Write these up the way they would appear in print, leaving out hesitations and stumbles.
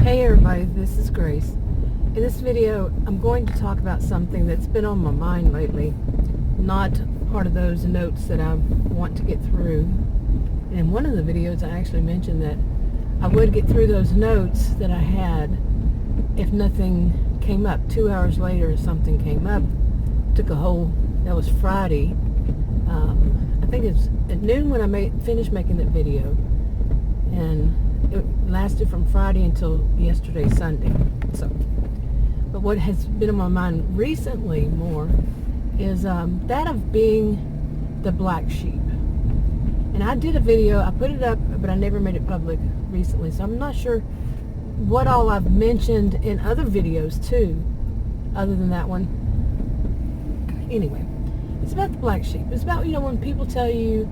Hey everybody, this is Grace. In this video, I'm going to talk about something that's been on my mind lately, not part of those notes that I want to get through. And in one of the videos, I actually mentioned that I would get through those notes that I had if nothing came up. 2 hours later, something came up. That was Friday. I think it's at noon when I finished making that video. And it lasted from Friday until yesterday, Sunday. But what has been on my mind recently more is that of being the black sheep. And I did a video, I put it up, but I never made it public recently, so I'm not sure what all I've mentioned in other videos too, other than that one. Anyway, it's about the black sheep. It's about, when people tell you,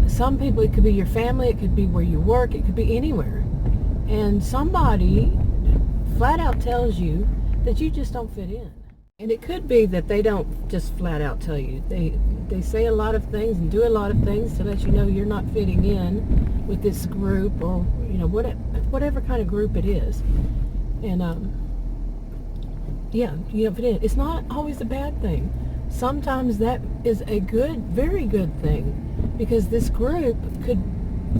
some people, it could be your family, it could be where you work, it could be anywhere. And somebody flat out tells you that you just don't fit in. And it could be that they don't just flat out tell you. They say a lot of things and do a lot of things to let you know you're not fitting in with this group, or whatever kind of group it is. And you don't fit in. It's not always a bad thing. Sometimes that is a very good thing. Because this group could,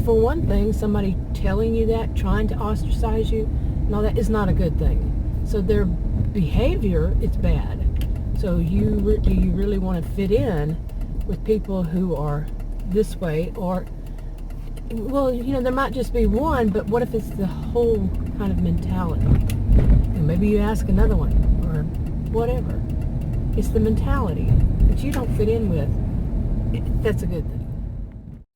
for one thing, somebody telling you that, trying to ostracize you, and all that is not a good thing. So their behavior is bad. So do you really want to fit in with people who are this way? Or, well, there might just be one, but what if it's the whole kind of mentality? And maybe you ask another one, or whatever. It's the mentality that you don't fit in with. That's a good thing.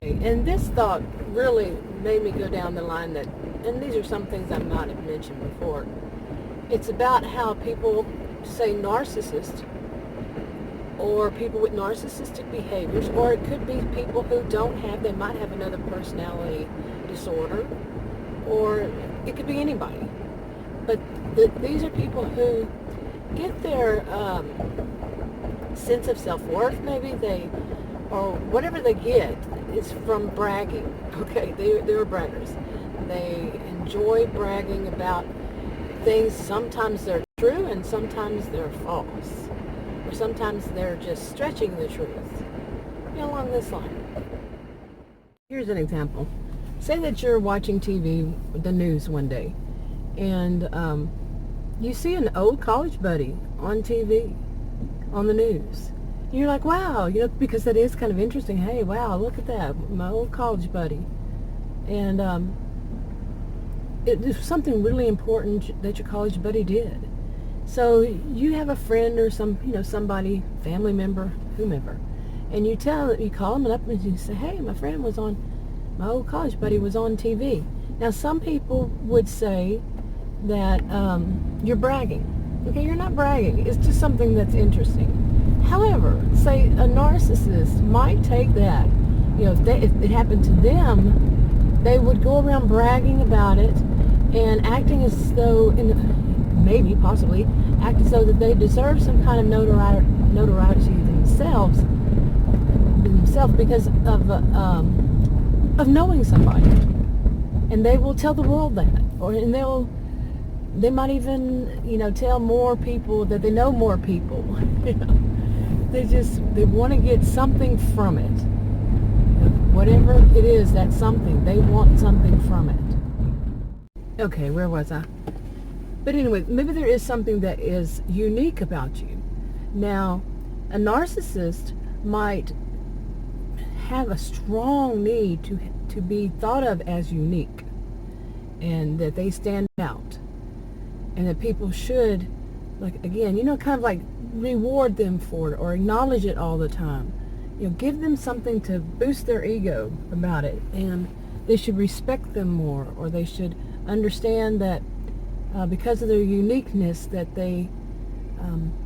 And this thought really made me go down the line and these are some things I might have mentioned before. It's about how people say narcissist, or people with narcissistic behaviors, or it could be people who they might have another personality disorder, or it could be anybody. But these are people who get their sense of self-worth, maybe or whatever they get is from bragging. Okay, they're braggers. They enjoy bragging about things. Sometimes they're true and sometimes they're false. Or sometimes they're just stretching the truth. Along this line. Here's an example. Say that you're watching TV, the news one day, and you see an old college buddy on TV, on the news. You're like, wow, because that is kind of interesting. Hey, wow, look at that, my old college buddy. And it's something really important that your college buddy did. So you have a friend or somebody, family member, whomever, and you call them up and you say, hey, my old college buddy was on TV. Now, some people would say that you're bragging. Okay, you're not bragging. It's just something that's interesting. However, say a narcissist might take that, if it happened to them, they would go around bragging about it and acting as though, possibly, act as though that they deserve some kind of notoriety themselves because of knowing somebody. And they will tell the world that, they might even, tell more people that they know more people. They want to get something from it. Whatever it is, that's something. They want something from it. Okay, where was I? But anyway, maybe there is something that is unique about you. Now, a narcissist might have a strong need to be thought of as unique, and that they stand out, and that people should, kind of like reward them for it or acknowledge it all the time. Give them something to boost their ego about it, and they should respect them more, or they should understand that because of their uniqueness, that they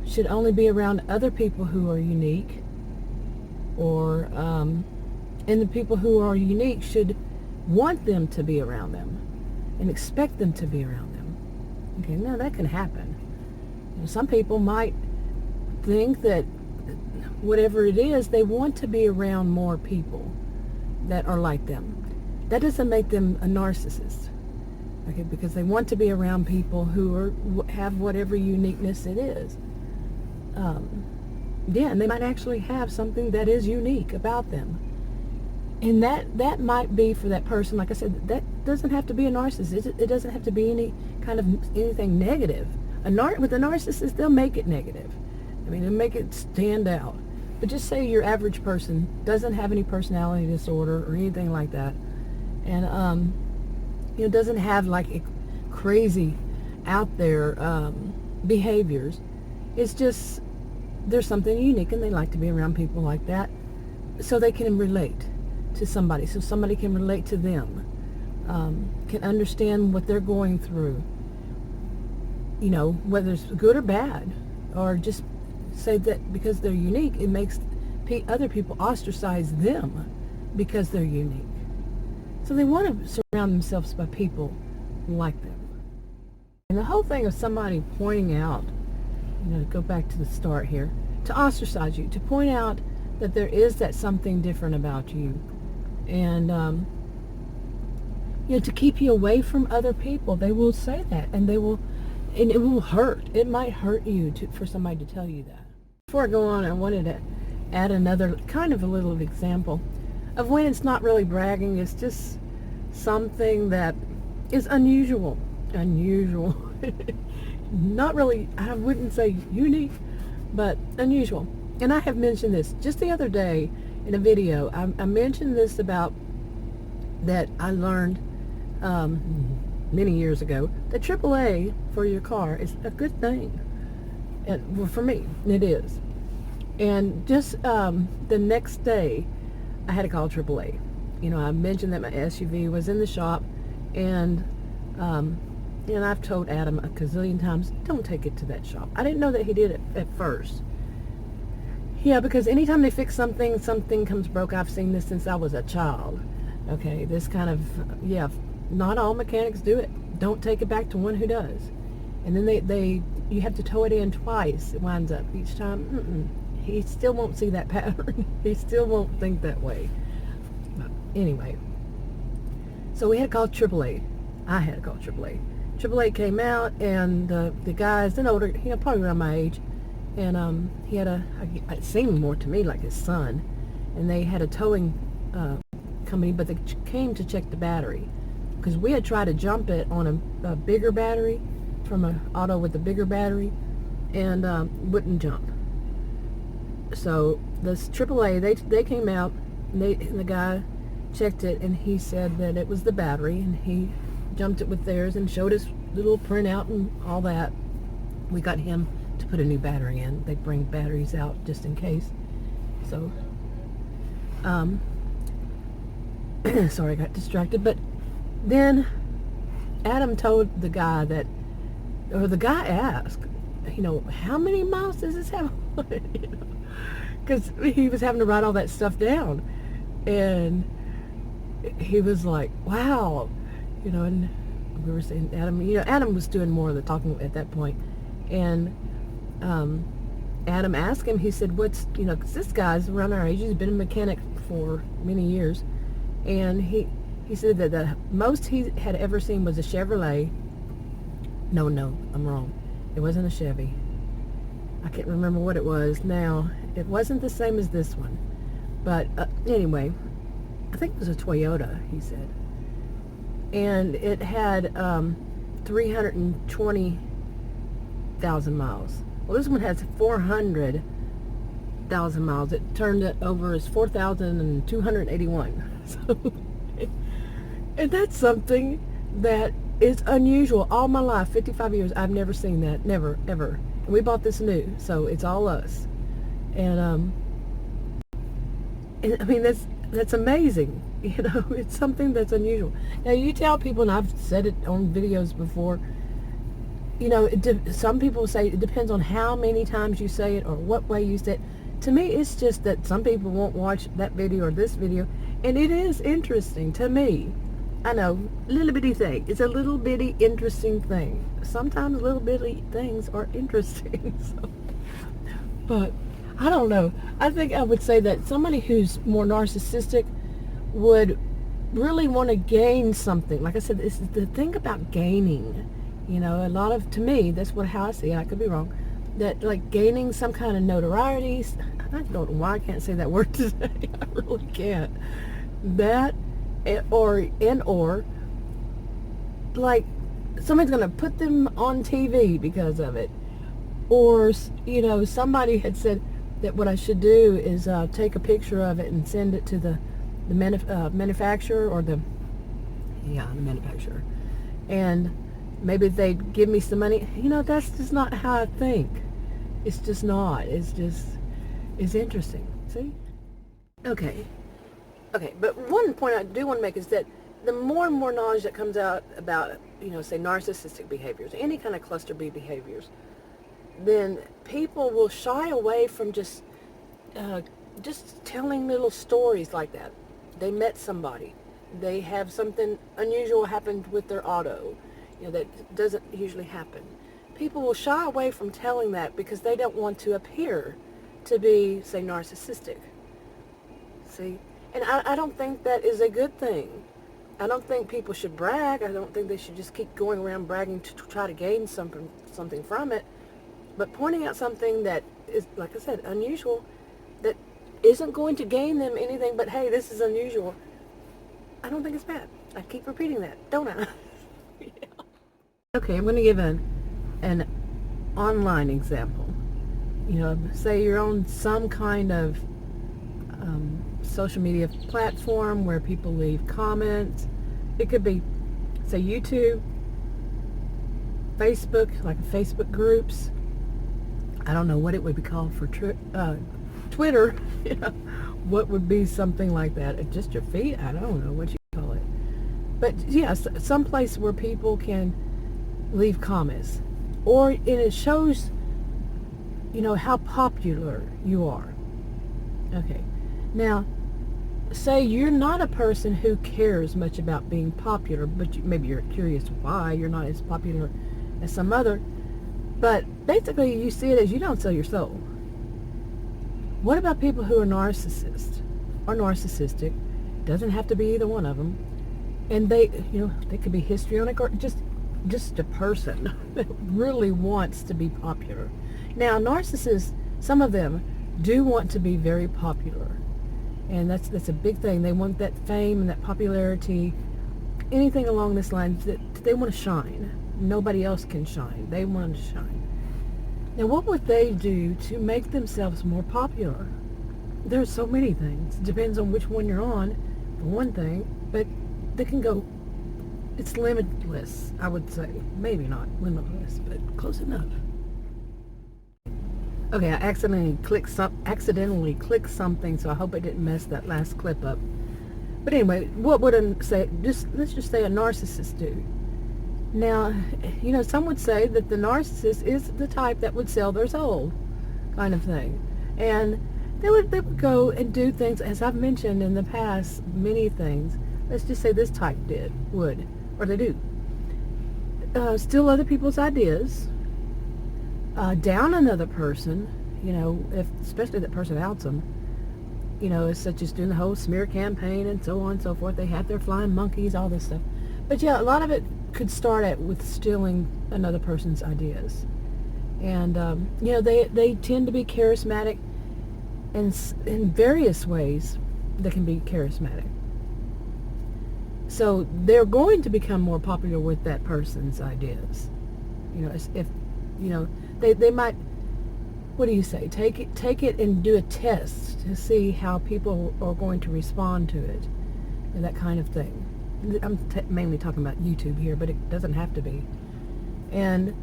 should only be around other people who are unique, or and the people who are unique should want them to be around them and expect them to be around them. Okay, now that can happen. Some people might think that whatever it is, they want to be around more people that are like them. That doesn't make them a narcissist. Okay, because they want to be around people who have whatever uniqueness it is. Yeah, and they might actually have something that is unique about them. And that might be for that person, like I said, that doesn't have to be a narcissist. It doesn't have to be any kind of anything negative. With a narcissist, they'll make it negative. I mean, they'll make it stand out. But just say your average person doesn't have any personality disorder or anything like that, and doesn't have like crazy out there behaviors. It's just there's something unique, and they like to be around people like that, so they can relate to somebody, so somebody can relate to them, can understand what they're going through, whether it's good or bad, or just say that because they're unique, it makes other people ostracize them because they're unique. So they want to surround themselves by people like them. And the whole thing of somebody pointing out, to go back to the start here, to ostracize you, to point out that there is that something different about you, and to keep you away from other people. They will say that, and it will hurt. It might hurt you for somebody to tell you that. Before I go on, I wanted to add another kind of a little example of when it's not really bragging. It's just something that is unusual. Not really, I wouldn't say unique, but unusual. And I have mentioned this just the other day in a video. I mentioned this about that I learned many years ago that AAA for your car is a good thing. And well, for me, it is. And just the next day, I had to call AAA. I mentioned that my SUV was in the shop, and I've told Adam a gazillion times, don't take it to that shop. I didn't know that he did it at first. Yeah, because anytime they fix something comes broke. I've seen this since I was a child. Okay, this kind of, not all mechanics do it. Don't take it back to one who does. And then you have to tow it in twice. It winds up each time. He still won't see that pattern. He still won't think that way. But anyway, so we had to call AAA. I had to call AAA. AAA came out, and the guy's an older, probably around my age, and he had it seemed more to me like his son, and they had a towing company, but they came to check the battery, because we had tried to jump it on a bigger battery from an auto with a bigger battery, and wouldn't jump. So this AAA, they came out, and the guy checked it, and he said that it was the battery, and he jumped it with theirs and showed us little printout and all that. We got him to put a new battery in. They bring batteries out just in case. So sorry, I got distracted. But then Adam told the guy the guy asked, how many miles does this have on it? Because he was having to write all that stuff down, and he was like, wow. And we were saying, Adam was doing more of the talking at that point. And Adam asked him, he said, because this guy's around our age, he's been a mechanic for many years. And he said that the most he had ever seen was a Chevrolet. No, I'm wrong. It wasn't a Chevy. I can't remember what it was now. It wasn't the same as this one. But anyway, I think it was a Toyota, he said. And it had 320,000 miles. Well, this one has 400,000 miles. It turned it over as 4,281. So, and that's something that is unusual. All my life, 55 years, I've never seen that. Never, ever. And we bought this new, so it's all us. And I mean, that's amazing. It's something that's unusual. Now, you tell people, and I've said it on videos before, some people say it depends on how many times you say it or what way you say it. To me, it's just that some people won't watch that video or this video, and it is interesting to me. I know, little bitty thing. It's a little bitty interesting thing. Sometimes little bitty things are interesting. So, but I don't know. I think I would say that somebody who's more narcissistic would really want to gain something. Like I said, it's the thing about gaining. A lot of, to me, that's how I see it. I could be wrong. That like gaining some kind of notoriety. I don't know why I can't say that word today. I really can't. That, or like somebody's going to put them on TV because of it. Or, somebody had said that what I should do is take a picture of it and send it to the manufacturer, or the manufacturer, and maybe they'd give me some money. That's just not how I think. It's just not. It's interesting. See? Okay, but one point I do want to make is that the more and more knowledge that comes out about, say narcissistic behaviors, any kind of cluster B behaviors, then people will shy away from just telling little stories like that. They met somebody. They have something unusual happened with their auto, that doesn't usually happen. People will shy away from telling that because they don't want to appear to be, say, narcissistic. See? And I don't think that is a good thing. I don't think people should brag. I don't think they should just keep going around bragging to try to gain something from it. But pointing out something that is, like I said, unusual, that isn't going to gain them anything but, hey, this is unusual, I don't think it's bad. I keep repeating that, don't I? Yeah. Okay, I'm going to give an online example. Say you're on some kind of social media platform where people leave comments. It could be, say, YouTube, Facebook, like Facebook groups. I don't know what it would be called for Twitter. What would be something like that? Just your feed? I don't know what you call it. But yeah, some place where people can leave comments, and it shows, how popular you are. Okay, now, say you're not a person who cares much about being popular, but maybe you're curious why you're not as popular as some other. But basically, you see it as you don't sell your soul. What about people who are narcissists or narcissistic? Doesn't have to be either one of them. And they could be histrionic or just a person that really wants to be popular. Now, narcissists, some of them do want to be very popular. And that's a big thing. They want that fame and that popularity, anything along this line, that they want to shine. Nobody else can shine. They want to shine. Now, what would they do to make themselves more popular? There's so many things. It depends on which one you're on, for one thing, but they can go, it's limitless, I would say. Maybe not limitless, but close enough. Okay, I accidentally clicked something, so I hope I didn't mess that last clip up. But anyway, what would let's just say a narcissist do? Now, some would say that the narcissist is the type that would sell their soul, kind of thing. And they would go and do things, as I've mentioned in the past, many things. Let's just say this type would, or they do. Steal other people's ideas, down another person, especially that person outs them, such as doing the whole smear campaign and so on and so forth. They have their flying monkeys, all this stuff. But yeah, a lot of it could start with stealing another person's ideas. And, they tend to be charismatic, and in various ways they can be charismatic. So they're going to become more popular with that person's ideas. If they might, what do you say, take it and do a test to see how people are going to respond to it, and that kind of thing. I'm mainly talking about YouTube here, but it doesn't have to be. And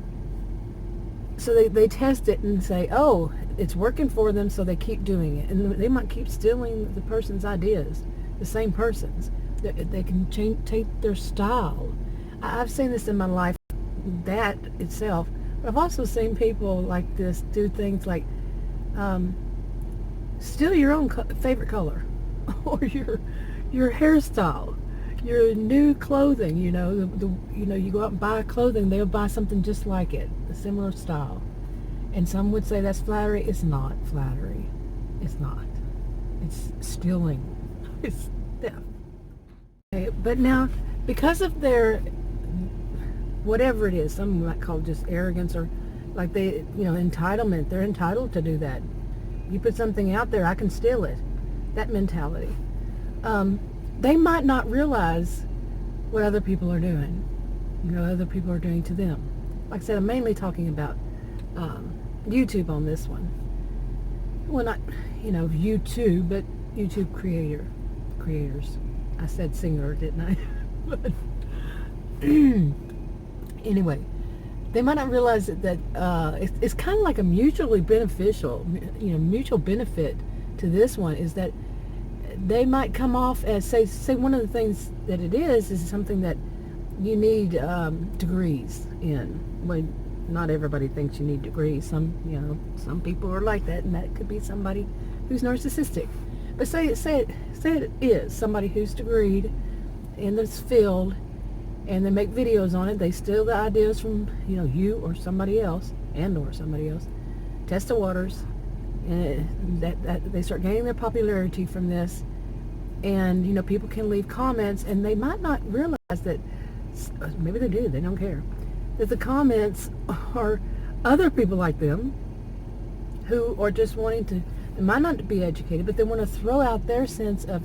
so they test it and say, oh, it's working for them, so they keep doing it. And they might keep stealing the person's ideas, the same person's. They can take their style. I've seen this in my life, that itself. But I've also seen people like this do things like steal your own favorite color, or your hairstyle, your new clothing. You go out and buy clothing, they'll buy something just like it, a similar style. And some would say that's flattery. It's not flattery. It's not. It's stealing. It's theft. Okay, but now, because of their, whatever it is, some might call it just arrogance, or like entitlement, they're entitled to do that. You put something out there, I can steal it. That mentality. They might not realize what other people are doing. Other people are doing to them. Like I said, I'm mainly talking about YouTube on this one. Well, not, YouTube, but YouTube creators. I said singer, didn't I? But anyway, they might not realize that it's kind of like a mutually beneficial, mutual benefit to this one is that they might come off as, say one of the things that it is something that you need degrees in. Well, not everybody thinks you need degrees. Some people are like that, and that could be somebody who's narcissistic. But say it is somebody who's degreed in this field, and they make videos on it. They steal the ideas from you or somebody else, test the waters, and that they start gaining their popularity from this. And people can leave comments, and they might not realize that, maybe they do, they don't care, that the comments are other people like them who are just wanting to, they might not be educated, but they want to throw out their sense of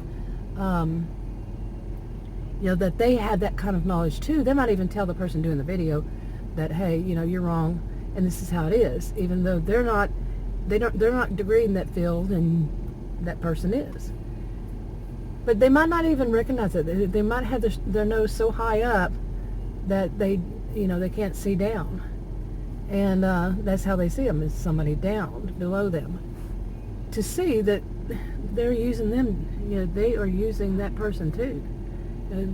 that they have that kind of knowledge too. They might even tell the person doing the video that, hey, you're wrong, and this is how it is, even though they're not degreed in that field, and that person is. But they might not even recognize it. They might have their nose so high up that they can't see down, and that's how they see them, is somebody down below them, to see that they're using them. They are using that person too.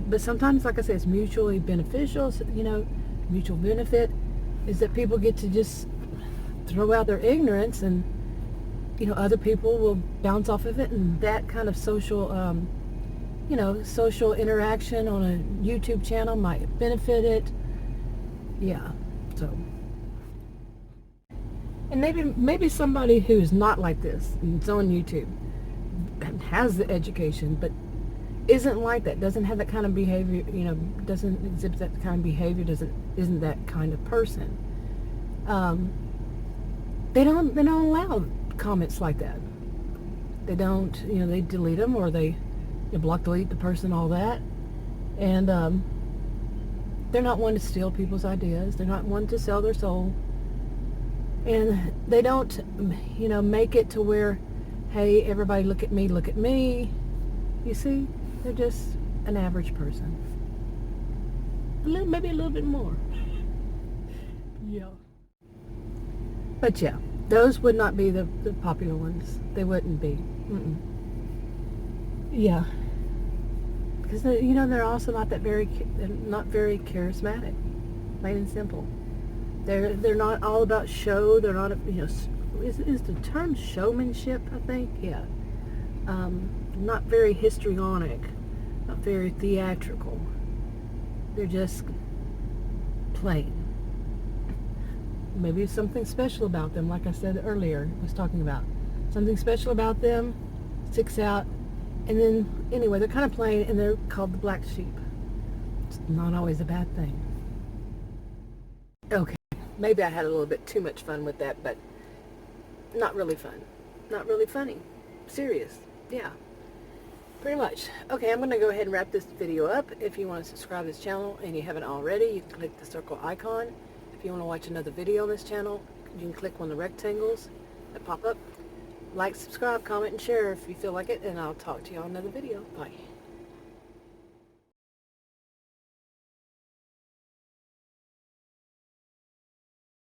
But sometimes, like I say, it's mutually beneficial. Mutual benefit is that people get to just throw out their ignorance, and other people will bounce off of it, and that kind of social social interaction on a YouTube channel might benefit it. Yeah. So, and maybe somebody who's not like this, and it's on YouTube, has the education, but isn't like that, doesn't have that kind of behavior, doesn't exhibit that kind of behavior, isn't that kind of person. They don't allow comments like that. They don't, they delete them, or they block, delete the person, all that. And they're not one to steal people's ideas. They're not one to sell their soul. And they don't, make it to where, hey, everybody look at me. You see, they're just an average person. Maybe a little bit more. Yeah. But yeah, those would not be the popular ones. They wouldn't be. Yeah. Because they're also not very charismatic. Plain and simple. They're not all about show. They're not, is the term showmanship, I think? Yeah. Not very histrionic, not very theatrical. They're just plain. Maybe something special about them, like I said earlier, I was talking about. Something special about them sticks out, and then, anyway, they're kind of plain, and they're called the black sheep. It's not always a bad thing. Okay, maybe I had a little bit too much fun with that, but not really fun. Not really funny. Serious. Yeah. Pretty much. Okay, I'm going to go ahead and wrap this video up. If you want to subscribe to this channel and you haven't already, you can click the circle icon. If you want to watch another video on this channel, you can click one of the rectangles that pop up. Like, subscribe, comment, and share if you feel like it, and I'll talk to you on another video. Bye.